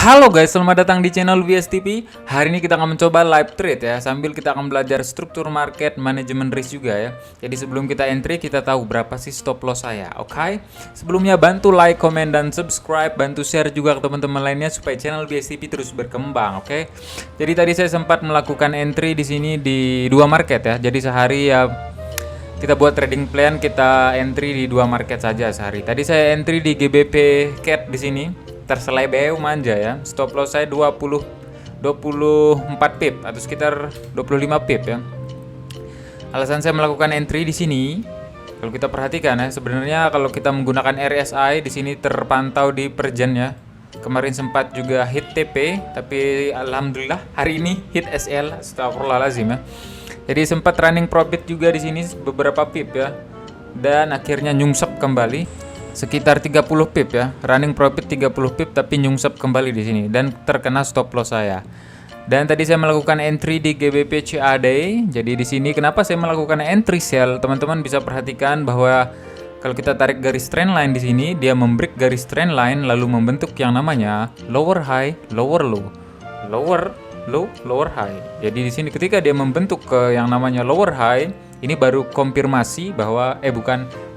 Halo guys, selamat datang di channel VSTP. Hari ini kita akan mencoba live trade ya. Sambil kita akan belajar struktur market, manajemen risk juga ya. Jadi sebelum kita entry, kita tahu berapa sih stop loss saya. Oke? Sebelumnya bantu like, comment, dan subscribe. Bantu share juga ke teman-teman lainnya supaya channel VSTP terus berkembang. Oke? Jadi tadi saya sempat melakukan entry di sini di dua market ya. Jadi sehari ya kita buat trading plan, kita entry di dua market saja sehari. Tadi saya entry di GBP CAT di sini. Terselebeu manja ya. Stop loss saya 24 pip atau sekitar 25 pip ya. Alasan saya melakukan entry di sini, kalau kita perhatikan ya, sebenarnya kalau kita menggunakan RSI di sini terpantau di perjen ya. Kemarin sempat juga hit TP, tapi alhamdulillah hari ini hit SL. Astagfirullahalazim ya. Jadi sempat running profit juga di sini beberapa pip ya. Dan akhirnya nyungsep kembali sekitar 30 pip ya, running profit 30 pip tapi nyungsep kembali di sini dan terkena stop loss saya. Dan tadi saya melakukan entry di GBP CAD. Jadi di sini kenapa saya melakukan entry sell? Teman-teman bisa perhatikan bahwa kalau kita tarik garis trendline di sini, dia membreak garis trendline lalu membentuk yang namanya lower high, lower low, lower low, lower high. Jadi di sini ketika dia membentuk ke yang namanya lower high, ini baru konfirmasi bahwa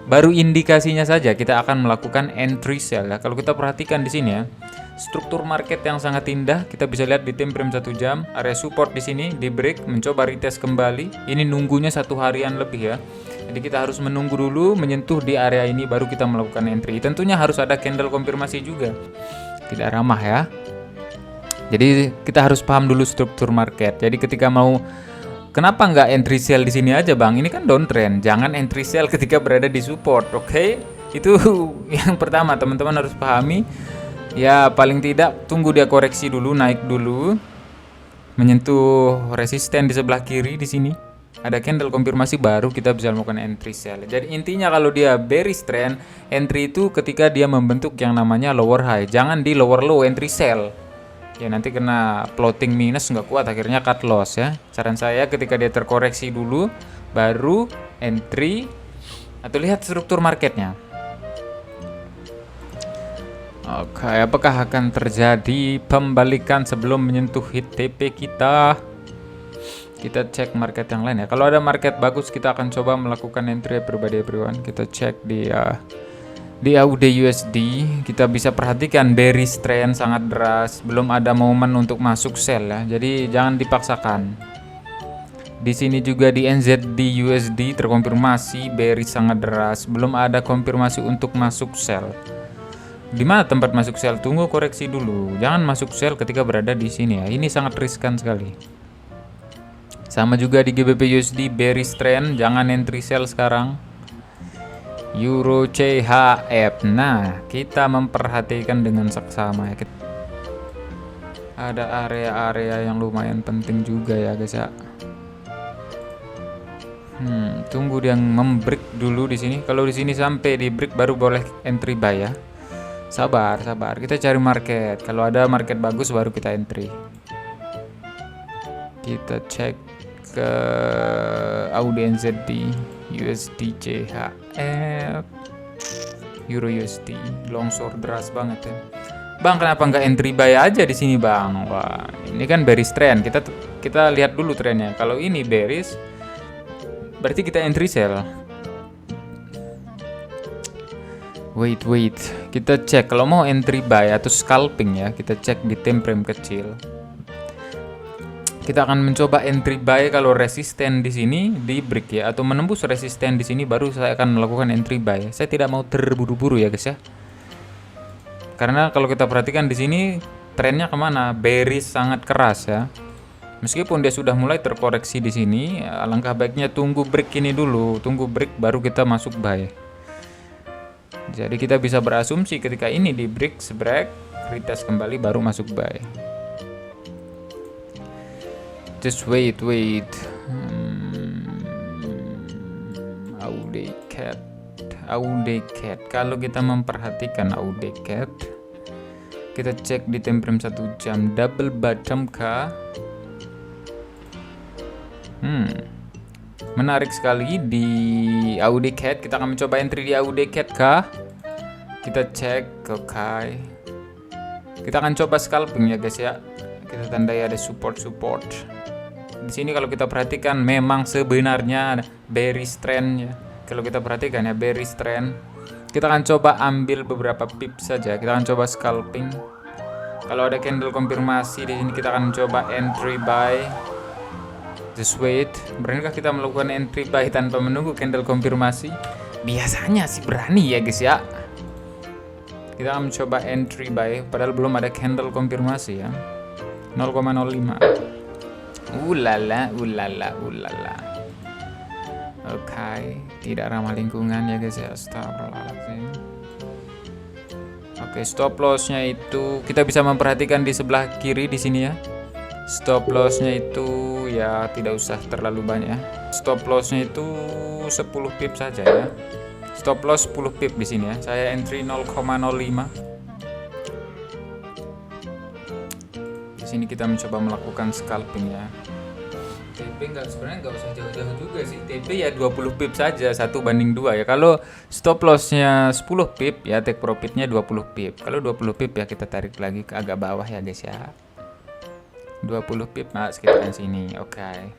baru indikasinya saja kita akan melakukan entry sell ya. Kalau kita perhatikan di sini ya, struktur market yang sangat indah, kita bisa lihat di time frame 1 jam, area support di sini di break, mencoba retest kembali. Ini nunggunya 1 harian lebih ya. Jadi kita harus menunggu dulu menyentuh di area ini baru kita melakukan entry. Tentunya harus ada candle konfirmasi juga. Tidak ramah ya. Jadi kita harus paham dulu struktur market. Jadi ketika mau, kenapa nggak entry sell di sini aja bang? Ini kan downtrend. Jangan entry sell ketika berada di support, oke? Itu yang pertama teman-teman harus pahami. Ya paling tidak tunggu dia koreksi dulu, naik dulu, menyentuh resisten di sebelah kiri di sini. Ada candle konfirmasi baru kita bisa melakukan entry sell. Jadi intinya kalau dia bearish trend, entry itu ketika dia membentuk yang namanya lower high. Jangan di lower low entry sell. Ya nanti kena floating minus nggak kuat akhirnya cut loss ya. Saran saya ketika dia terkoreksi dulu baru entry atau lihat struktur marketnya. Oke, apakah akan terjadi pembalikan sebelum menyentuh hit TP kita? Kita cek market yang lain ya. Kalau ada market bagus kita akan coba melakukan entry everyone. Kita cek di AUD USD kita bisa perhatikan bearish trend sangat deras, belum ada momen untuk masuk sell ya. Jadi jangan dipaksakan. Di sini juga di NZD USD terkonfirmasi bearish sangat deras, belum ada konfirmasi untuk masuk sell. Di mana tempat masuk sell? Tunggu koreksi dulu. Jangan masuk sell ketika berada di sini ya. Ini sangat riskan sekali. Sama juga di GBP USD bearish trend, jangan entry sell sekarang. Euro CHF. Nah, kita memperhatikan dengan seksama ya. Ada area-area yang lumayan penting juga ya guys ya. Tunggu dia membreak dulu di sini. Kalau di sini sampai di break baru boleh entry buy ya. Sabar. Kita cari market. Kalau ada market bagus baru kita entry. Kita cek ke AUD NZD, USD CHF, Euro USD, longsor deras banget ya. Bang, kenapa nggak entry buy aja di sini bang? Wah, ini kan bearish trend. Kita lihat dulu trennya. Kalau ini bearish, berarti kita entry sell. Wait. Kita cek kalau mau entry buy atau scalping ya. Kita cek di time frame kecil. Kita akan mencoba entry buy kalau resisten di sini di break ya, atau menembus resisten di sini baru saya akan melakukan entry buy. Saya tidak mau terburu-buru ya guys ya. Karena kalau kita perhatikan di sini trennya kemana? Bearish sangat keras ya. Meskipun dia sudah mulai terkoreksi di sini, alangkah baiknya tunggu break ini dulu, tunggu break baru kita masuk buy. Jadi kita bisa berasumsi ketika ini di break, retest kembali baru masuk buy. Just wait. AUD CAD. Kalau kita memperhatikan AUD CAD, kita cek di time frame 1 jam, double bottom kah? Menarik sekali di AUD CAD. Kita akan mencoba entry di AUD CAD kah? Kita cek, oke. Kita akan coba scalping ya guys ya. Kita tandai ada support. Di sini kalau kita perhatikan memang sebenarnya bearish trend ya. Kalau kita perhatikan ya bearish trend. Kita akan coba ambil beberapa pips saja. Kita akan coba scalping. Kalau ada candle konfirmasi di sini kita akan coba entry buy. Just wait. Beranikah kita melakukan entry buy tanpa menunggu candle konfirmasi? Biasanya sih berani ya guys ya. Kita akan mencoba entry buy padahal belum ada candle konfirmasi ya. 0,05. Ulala. Oke, tidak ramah lingkungan ya guys ya. Astagfirullahaladzim. Oke, stop lossnya itu kita bisa memperhatikan di sebelah kiri di sini ya. Stop lossnya itu ya tidak usah terlalu banyak. Stop lossnya itu 10 pip saja ya. Stop loss 10 pip di sini ya. Saya entry 0,05. Di sini kita mencoba melakukan scalping ya. TP sebenarnya nggak usah jauh-jauh juga sih. TP ya 20 pip saja 1/2 ya. Kalau stop lossnya 10 pip ya take profitnya 20 pip. Kalau 20 pip ya kita tarik lagi ke agak bawah ya guys ya. 20 pip mas sekitaran sini. Oke.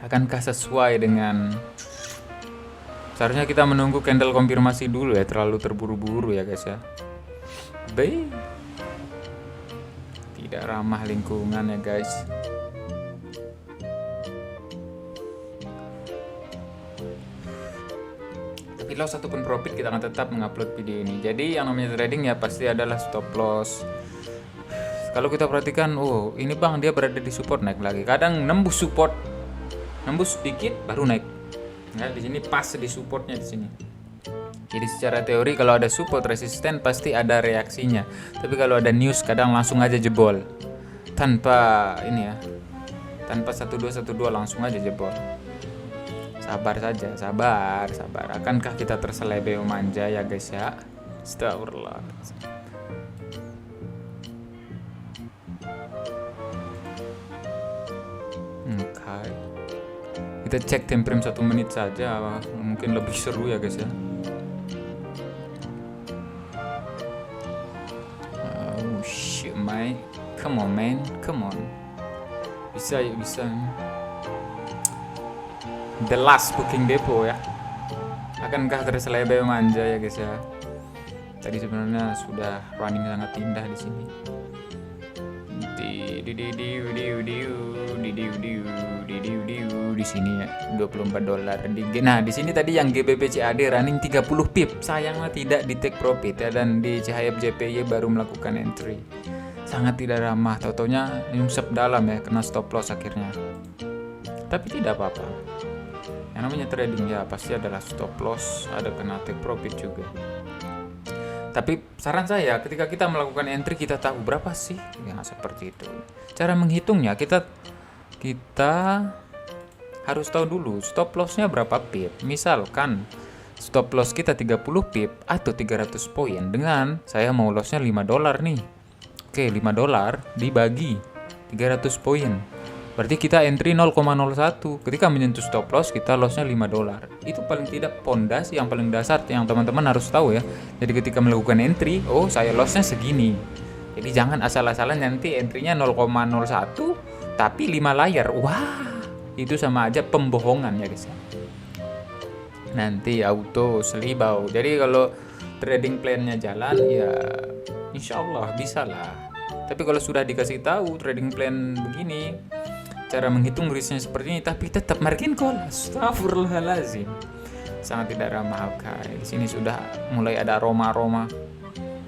Akankah sesuai dengan seharusnya kita menunggu candle konfirmasi dulu ya, terlalu terburu-buru ya guys ya. Tidak ramah lingkungan ya guys. Tapi loss ataupun profit kita akan tetap mengupload video ini. Jadi yang namanya trading ya pasti adalah stop loss. Kalau kita perhatikan, oh ini bang dia berada di support naik lagi. Kadang nembus support, nembus sedikit baru naik. Nah, di sini pas di supportnya di sini. Jadi secara teori kalau ada support resisten pasti ada reaksinya. Tapi kalau ada news kadang langsung aja jebol. Tanpa ini ya. Tanpa 1212 langsung aja jebol. Sabar saja, sabar. Akankah kita terselebeo manja ya guys ya? Astagfirullah. Oke. Kita cek time frame 1 menit saja, mungkin lebih seru ya guys ya. Oh shit my, come on man, come on. Bisa. The last booking depot ya. Akankah terselebeo manja ya guys ya. Tadi sebenarnya sudah running sangat indah di sini. Di sini ya $24. Nah di sini tadi yang GBP CAD running 30 pip, sayangnya tidak di take profit ya, dan di CHF-JPY baru melakukan entry. Sangat tidak ramah, taunya nyungsep dalam ya, kena stop loss akhirnya. Tapi tidak apa-apa. Yang namanya trading ya pasti adalah stop loss, ada kena take profit juga. Tapi saran saya ketika kita melakukan entry kita tahu berapa sih ya, seperti itu. Cara menghitungnya kita harus tahu dulu stop lossnya berapa pip. Misalkan stop loss kita 30 pip atau 300 poin dengan saya mau lossnya $5 nih. Oke, $5 dibagi 300 poin. Berarti kita entry 0,01. Ketika menyentuh stop loss kita lossnya $5. Itu paling tidak pondasi yang paling dasar yang teman-teman harus tahu ya. Jadi ketika melakukan entry, oh saya lossnya segini. Jadi jangan asal-asalan nanti entry-nya 0,01 tapi 5 layar. Wah, itu sama aja pembohongan ya guys. Nanti auto selibau. Jadi kalau trading plan-nya jalan ya insya Allah bisa lah. Tapi kalau sudah dikasih tahu trading plan begini, cara menghitung risknya seperti ini, tapi tetap margin call, astagfirullahaladzim, sangat tidak ramah. Oke, di sini sudah mulai ada aroma.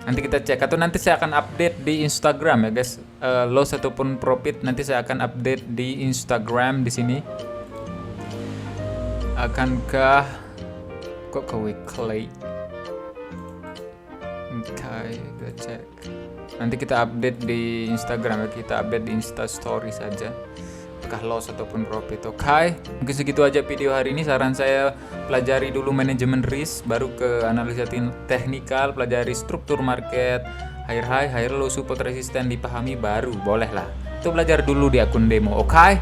Nanti kita cek atau nanti saya akan update di Instagram ya guys. Loss ataupun profit nanti saya akan update di Instagram di sini. Akankah kok ke weekly? Oke, kita cek. Nanti kita update di Instagram ya, kita update di Insta Story saja. Apakah loss ataupun profit. Oke, mungkin segitu aja video hari ini. Saran saya pelajari dulu manajemen risk, baru ke analisa teknikal, pelajari struktur market, higher high, higher low, support resisten dipahami, baru bolehlah itu belajar dulu di akun demo. Oke,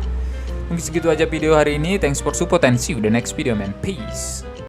mungkin segitu aja video hari ini. Thanks for support and see you the next video man. Peace.